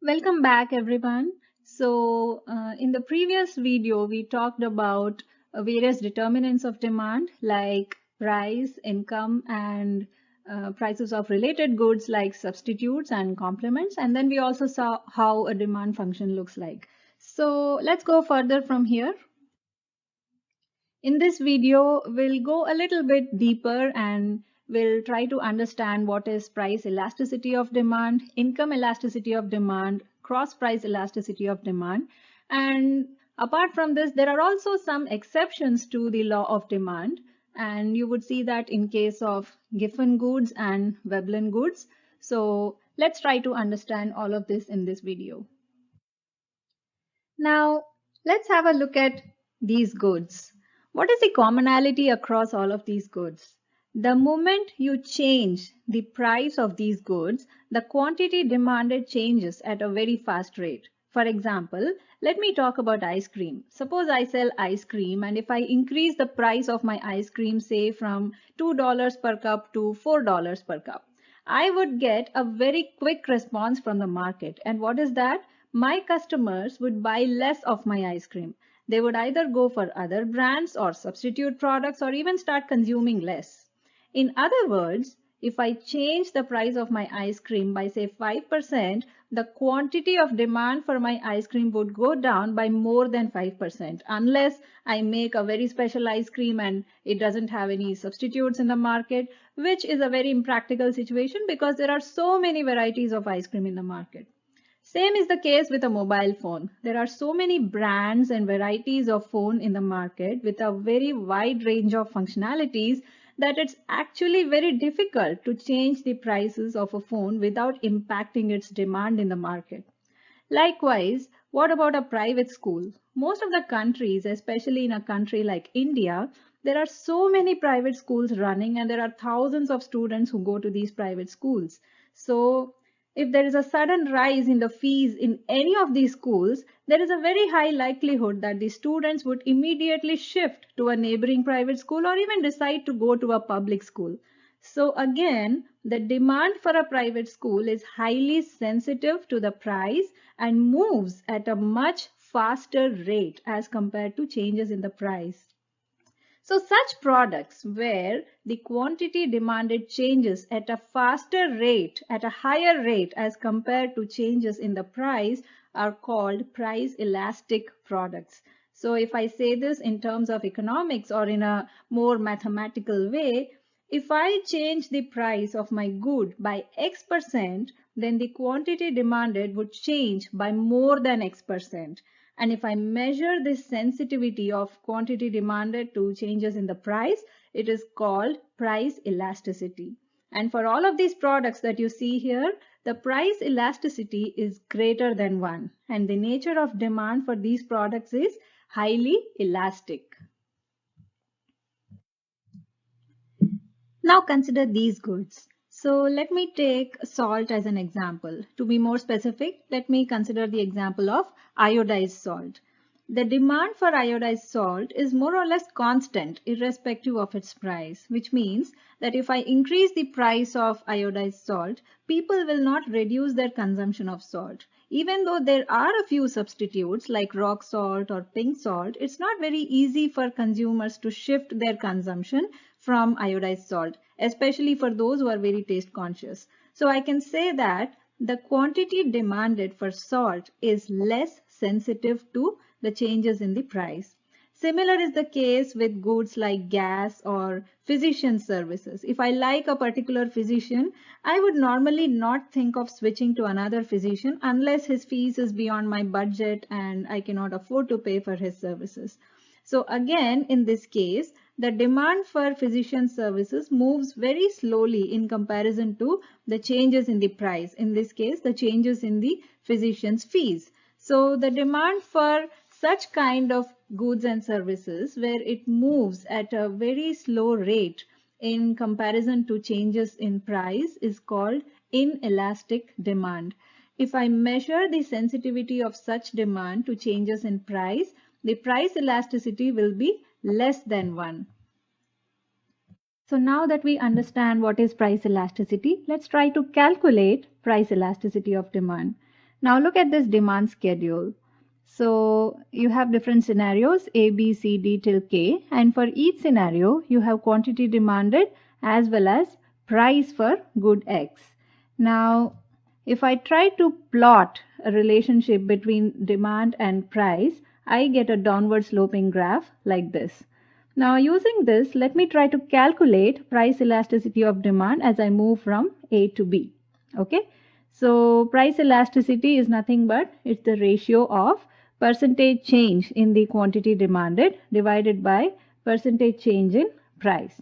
Welcome back, everyone. In the previous video, we talked about various determinants of demand like price, income, and prices of related goods like substitutes and complements. And then we also saw how a demand function looks like. So, let's go further from here. In this video, we'll go a little bit deeper and we'll try to understand what is price elasticity of demand, income elasticity of demand, cross price elasticity of demand. And apart from this, there are also some exceptions to the law of demand. And you would see that in case of Giffen goods and Veblen goods. So let's try to understand all of this in this video. Now, let's have a look at these goods. What is the commonality across all of these goods? The moment you change the price of these goods, the quantity demanded changes at a very fast rate. For example, let me talk about ice cream. Suppose I sell ice cream, and if I increase the price of my ice cream, say from $2 per cup to $4 per cup, I would get a very quick response from the market. And what is that? My customers would buy less of my ice cream. They would either go for other brands or substitute products or even start consuming less. In other words, if I change the price of my ice cream by say 5%, the quantity of demand for my ice cream would go down by more than 5% unless I make a very special ice cream and it doesn't have any substitutes in the market, which is a very impractical situation because there are so many varieties of ice cream in the market. Same is the case with a mobile phone. There are so many brands and varieties of phone in the market with a very wide range of functionalities that it's actually very difficult to change the prices of a phone without impacting its demand in the market. Likewise, what about a private school? Most of the countries, especially in a country like India, there are so many private schools running and there are thousands of students who go to these private schools. So if there is a sudden rise in the fees in any of these schools, there is a very high likelihood that the students would immediately shift to a neighboring private school or even decide to go to a public school. So again, the demand for a private school is highly sensitive to the price and moves at a much faster rate as compared to changes in the price. So such products where the quantity demanded changes at a faster rate, at a higher rate as compared to changes in the price are called price elastic products. So if I say this in terms of economics or in a more mathematical way, if I change the price of my good by X%, then the quantity demanded would change by more than X%. And if I measure the sensitivity of quantity demanded to changes in the price, it is called price elasticity. And for all of these products that you see here, the price elasticity is greater than 1. And the nature of demand for these products is highly elastic. Now consider these goods. So let me take salt as an example. To be more specific, let me consider the example of iodized salt. The demand for iodized salt is more or less constant irrespective of its price, which means that if I increase the price of iodized salt, people will not reduce their consumption of salt. Even though there are a few substitutes like rock salt or pink salt, it's not very easy for consumers to shift their consumption from iodized salt, especially for those who are very taste conscious. So I can say that the quantity demanded for salt is less sensitive to the changes in the price. Similar is the case with goods like gas or physician services. If I like a particular physician, I would normally not think of switching to another physician unless his fees is beyond my budget and I cannot afford to pay for his services. So again, in this case, the demand for physician services moves very slowly in comparison to the changes in the price. In this case, the changes in the physician's fees. So the demand for such kind of goods and services where it moves at a very slow rate in comparison to changes in price is called inelastic demand. If I measure the sensitivity of such demand to changes in price, the price elasticity will be less than 1. So now that we understand what is price elasticity, let's try to calculate price elasticity of demand. Now look at this demand schedule. So you have different scenarios A, B, C, D till K, and for each scenario you have quantity demanded as well as price for good X. Now if I try to plot a relationship between demand and price, I get a downward sloping graph like this. Now using this, let me try to calculate price elasticity of demand as I move from A to B. Okay. So price elasticity is nothing but it's the ratio of percentage change in the quantity demanded divided by percentage change in price.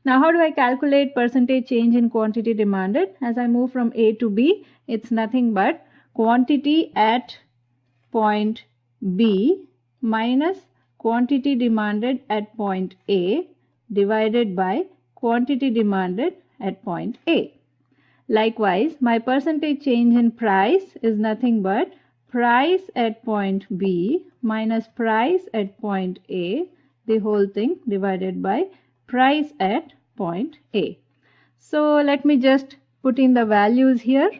Now how do I calculate percentage change in quantity demanded? As I move from A to B, it's nothing but quantity at point B minus quantity demanded at point A divided by quantity demanded at point A. Likewise, my percentage change in price is nothing but price at point B minus price at point A, the whole thing divided by price at point A. So let me just put in the values here.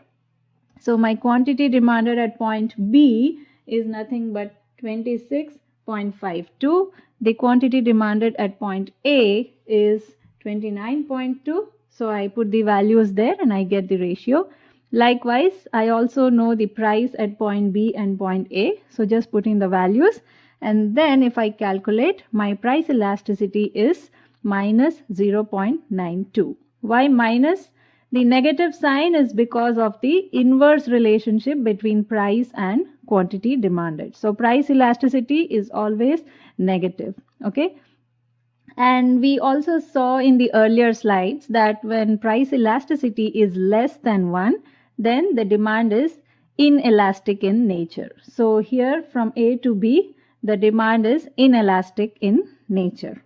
So my quantity demanded at point B is nothing but 26.52. The quantity demanded at point A is 29.2. So I put the values there and I get the ratio. Likewise, I also know the price at point B and point A. So just put in the values. And then if I calculate, my price elasticity is minus 0.92. Why minus? The negative sign is because of the inverse relationship between price and quantity demanded. So price elasticity is always negative. Okay. And we also saw in the earlier slides that when price elasticity is less than 1, then the demand is inelastic in nature. So here from A to B, the demand is inelastic in nature.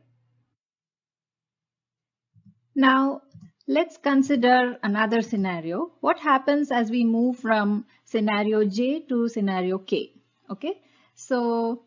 Now, let's consider another scenario. What happens as we move from scenario J to scenario K? Okay, so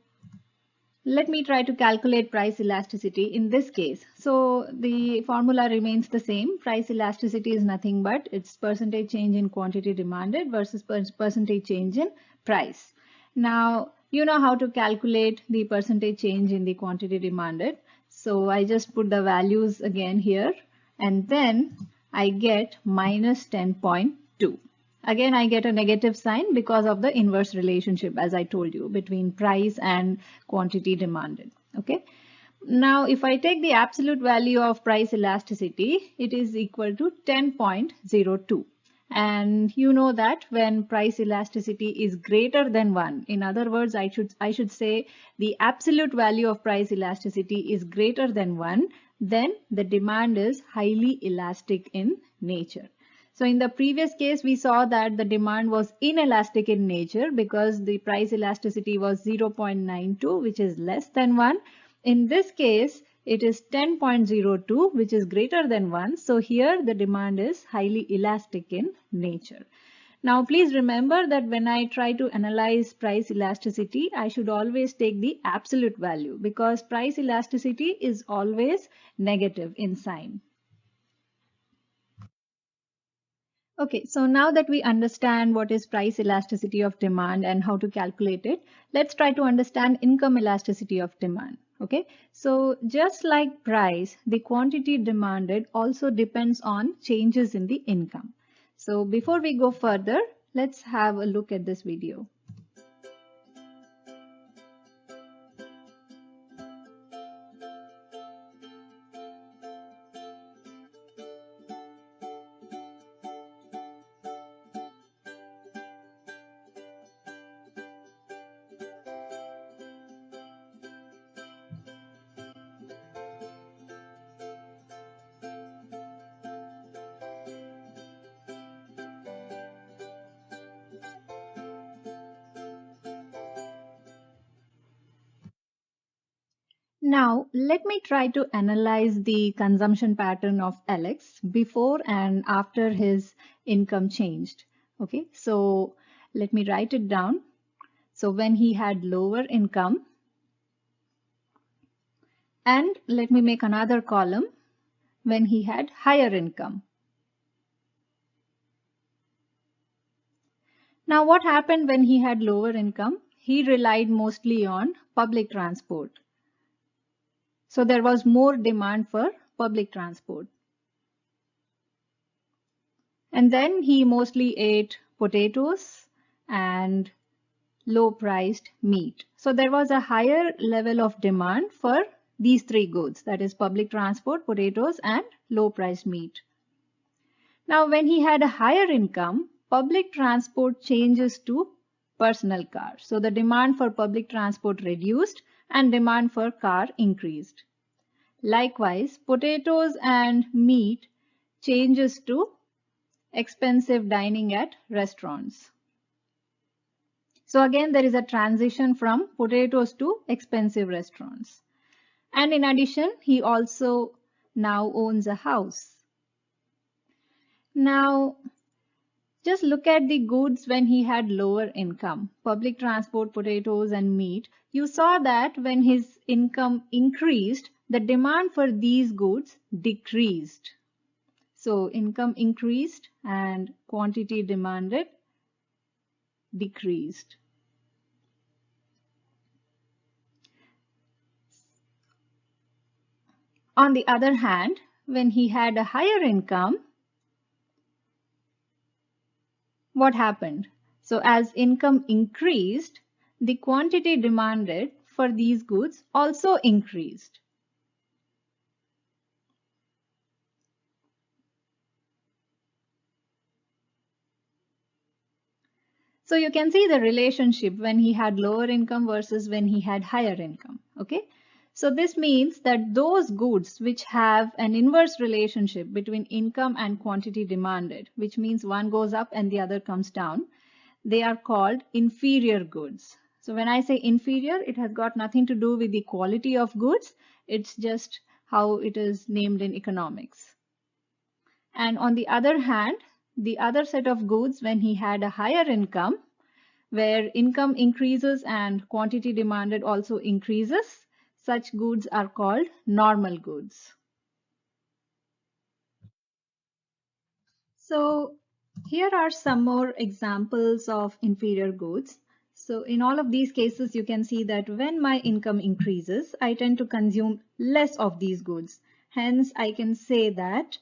let me try to calculate price elasticity in this case. So the formula remains the same. Price elasticity is nothing but it's percentage change in quantity demanded versus percentage change in price. Now, you know how to calculate the percentage change in the quantity demanded. So I just put the values again here and then I get minus 10.2. Again, I get a negative sign because of the inverse relationship, as I told you, between price and quantity demanded. Okay. Now, if I take the absolute value of price elasticity, it is equal to 10.02. And you know that when price elasticity is greater than 1, in other words, I should say the absolute value of price elasticity is greater than 1, then the demand is highly elastic in nature. So in the previous case, we saw that the demand was inelastic in nature because the price elasticity was 0.92, which is less than 1. In this case, it is 10.02, which is greater than 1. So here the demand is highly elastic in nature. Now, please remember that when I try to analyze price elasticity, I should always take the absolute value because price elasticity is always negative in sign. Okay, so now that we understand what is price elasticity of demand and how to calculate it, let's try to understand income elasticity of demand. Okay, so just like price, the quantity demanded also depends on changes in the income. So before we go further, let's have a look at this video. Now, let me try to analyze the consumption pattern of Alex before and after his income changed. Okay, so let me write it down. So when he had lower income, and let me make another column when he had higher income. Now, what happened when he had lower income? He relied mostly on public transport. So there was more demand for public transport. And then he mostly ate potatoes and low-priced meat. So there was a higher level of demand for these three goods, that is public transport, potatoes, and low-priced meat. Now, when he had a higher income, public transport changes to personal car. So the demand for public transport reduced and demand for car increased. Likewise, potatoes and meat changes to expensive dining at restaurants. So again, there is a transition from potatoes to expensive restaurants. And in addition, he also now owns a house. Now, just look at the goods when he had lower income, public transport, potatoes and meat. You saw that when his income increased, the demand for these goods decreased. So income increased and quantity demanded decreased. On the other hand, when he had a higher income, what happened? So as income increased, the quantity demanded for these goods also increased. So you can see the relationship when he had lower income versus when he had higher income. Okay. So this means that those goods which have an inverse relationship between income and quantity demanded, which means one goes up and the other comes down, they are called inferior goods. So when I say inferior, it has got nothing to do with the quality of goods. It's just how it is named in economics. And on the other hand, the other set of goods when he had a higher income, where income increases and quantity demanded also increases, such goods are called normal goods. So here are some more examples of inferior goods. So in all of these cases, you can see that when my income increases, I tend to consume less of these goods. Hence, I can say that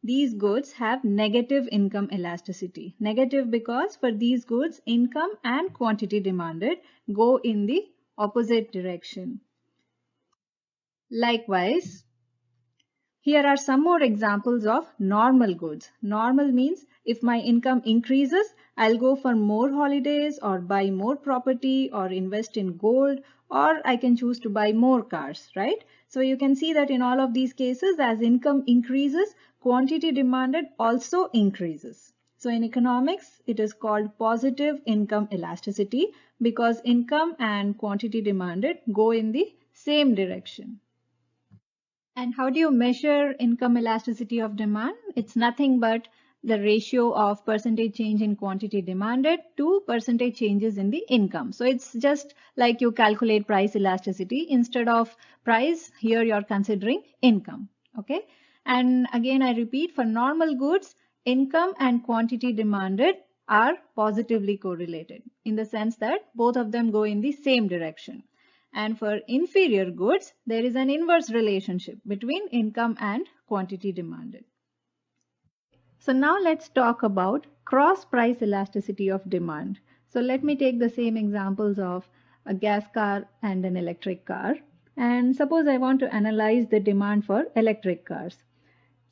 these goods have negative income elasticity. Negative because for these goods, income and quantity demanded go in the opposite direction. Likewise, here are some more examples of normal goods. Normal means if my income increases, I'll go for more holidays or buy more property or invest in gold, or I can choose to buy more cars, right? So you can see that in all of these cases, as income increases, quantity demanded also increases. So in economics, it is called positive income elasticity because income and quantity demanded go in the same direction. And how do you measure income elasticity of demand? It's nothing but the ratio of percentage change in quantity demanded to percentage changes in the income. So it's just like you calculate price elasticity. Instead of price, here you're considering income. Okay. And again, I repeat, for normal goods, income and quantity demanded are positively correlated in the sense that both of them go in the same direction. And for inferior goods, there is an inverse relationship between income and quantity demanded. So now let's talk about cross price elasticity of demand. So let me take the same examples of a gas car and an electric car. And suppose I want to analyze the demand for electric cars.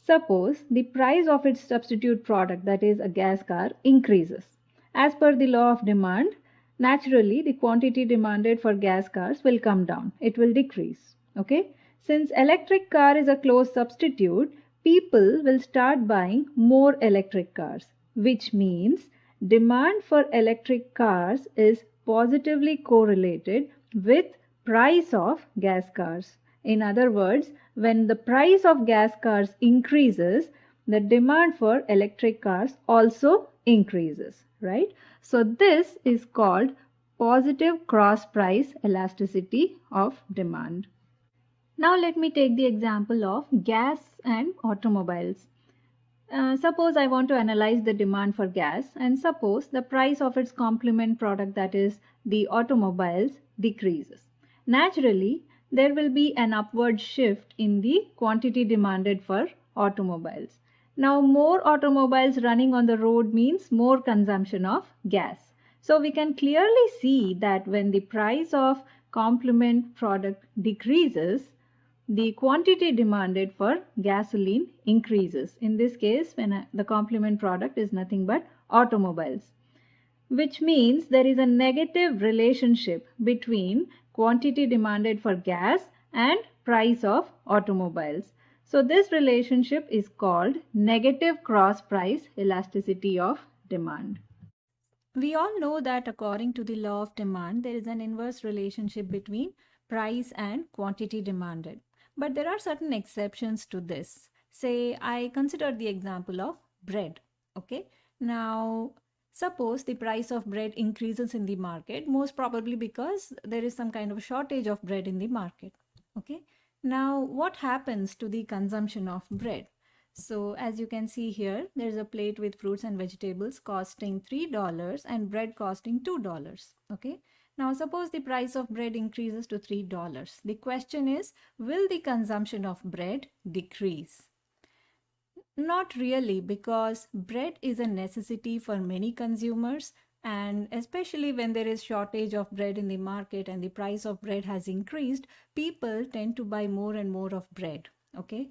Suppose the price of its substitute product, that is a gas car, increases. As per the law of demand, naturally the quantity demanded for gas cars will come down. It will decrease. Okay. Since electric car is a close substitute, people will start buying more electric cars, which means demand for electric cars is positively correlated with price of gas cars. In other words, when the price of gas cars increases, the demand for electric cars also increases, right? So this is called positive cross price elasticity of demand. Now let me take the example of gas and automobiles. Suppose I want to analyze the demand for gas, and suppose the price of its complement product, that is the automobiles, decreases. Naturally, there will be an upward shift in the quantity demanded for automobiles. Now, more automobiles running on the road means more consumption of gas. So we can clearly see that when the price of complement product decreases, the quantity demanded for gasoline increases. In this case, when the complement product is nothing but automobiles, which means there is a negative relationship between quantity demanded for gas and price of automobiles. So this relationship is called negative cross price elasticity of demand. We all know that according to the law of demand, there is an inverse relationship between price and quantity demanded. But there are certain exceptions to this. Say, I consider the example of bread. Okay. Now, suppose the price of bread increases in the market, most probably because there is some kind of shortage of bread in the market. Okay. Now, what happens to the consumption of bread? So as you can see here, there's a plate with fruits and vegetables costing $3 and bread costing $2. Okay. Now suppose the price of bread increases to $3. The question is, will the consumption of bread decrease? Not really, because bread is a necessity for many consumers, and especially when there is shortage of bread in the market and the price of bread has increased, people tend to buy more and more of bread. Okay.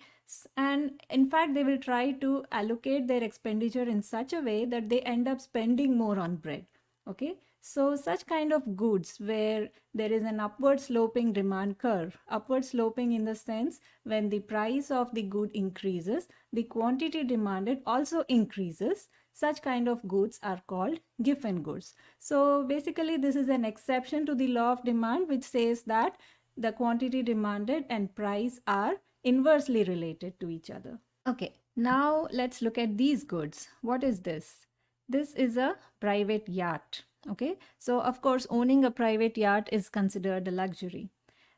And in fact, they will try to allocate their expenditure in such a way that they end up spending more on bread. Okay. So such kind of goods where there is an upward sloping demand curve, upward sloping in the sense when the price of the good increases, the quantity demanded also increases. Such kind of goods are called Giffen goods. So basically this is an exception to the law of demand, which says that the quantity demanded and price are inversely related to each other. Okay, now let's look at these goods. What is this? This is a private yacht. Okay, so of course owning a private yacht is considered a luxury.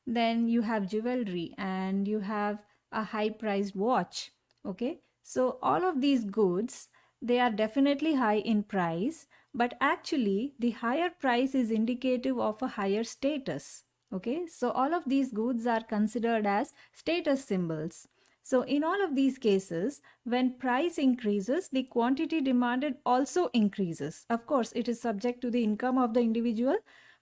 Then you have jewelry and you have a high priced watch. Okay, so all of these goods, they are definitely high in price, but actually the higher price is indicative of a higher status. Okay, so all of these goods are considered as status symbols. So in all of these cases, when price increases, the quantity demanded also increases. Of course, it is subject to the income of the individual,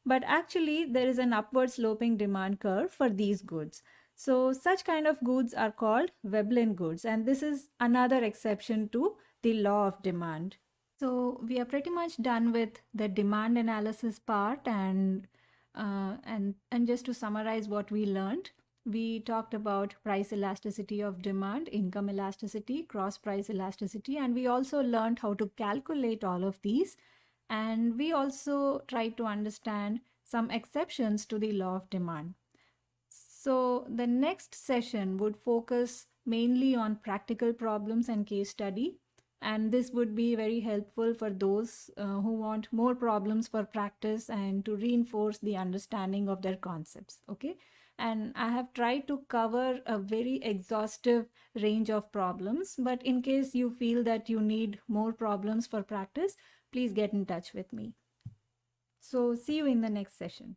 but actually there is an upward sloping demand curve for these goods. So such kind of goods are called Veblen goods, and this is another exception to the law of demand. So we are pretty much done with the demand analysis part, and just to summarize what we learned, we talked about price elasticity of demand, income elasticity, cross price elasticity, and we also learned how to calculate all of these. And we also tried to understand some exceptions to the law of demand. So the next session would focus mainly on practical problems and case study. And this would be very helpful for those who want more problems for practice and to reinforce the understanding of their concepts. Okay. And I have tried to cover a very exhaustive range of problems, but in case you feel that you need more problems for practice, please get in touch with me. So see you in the next session.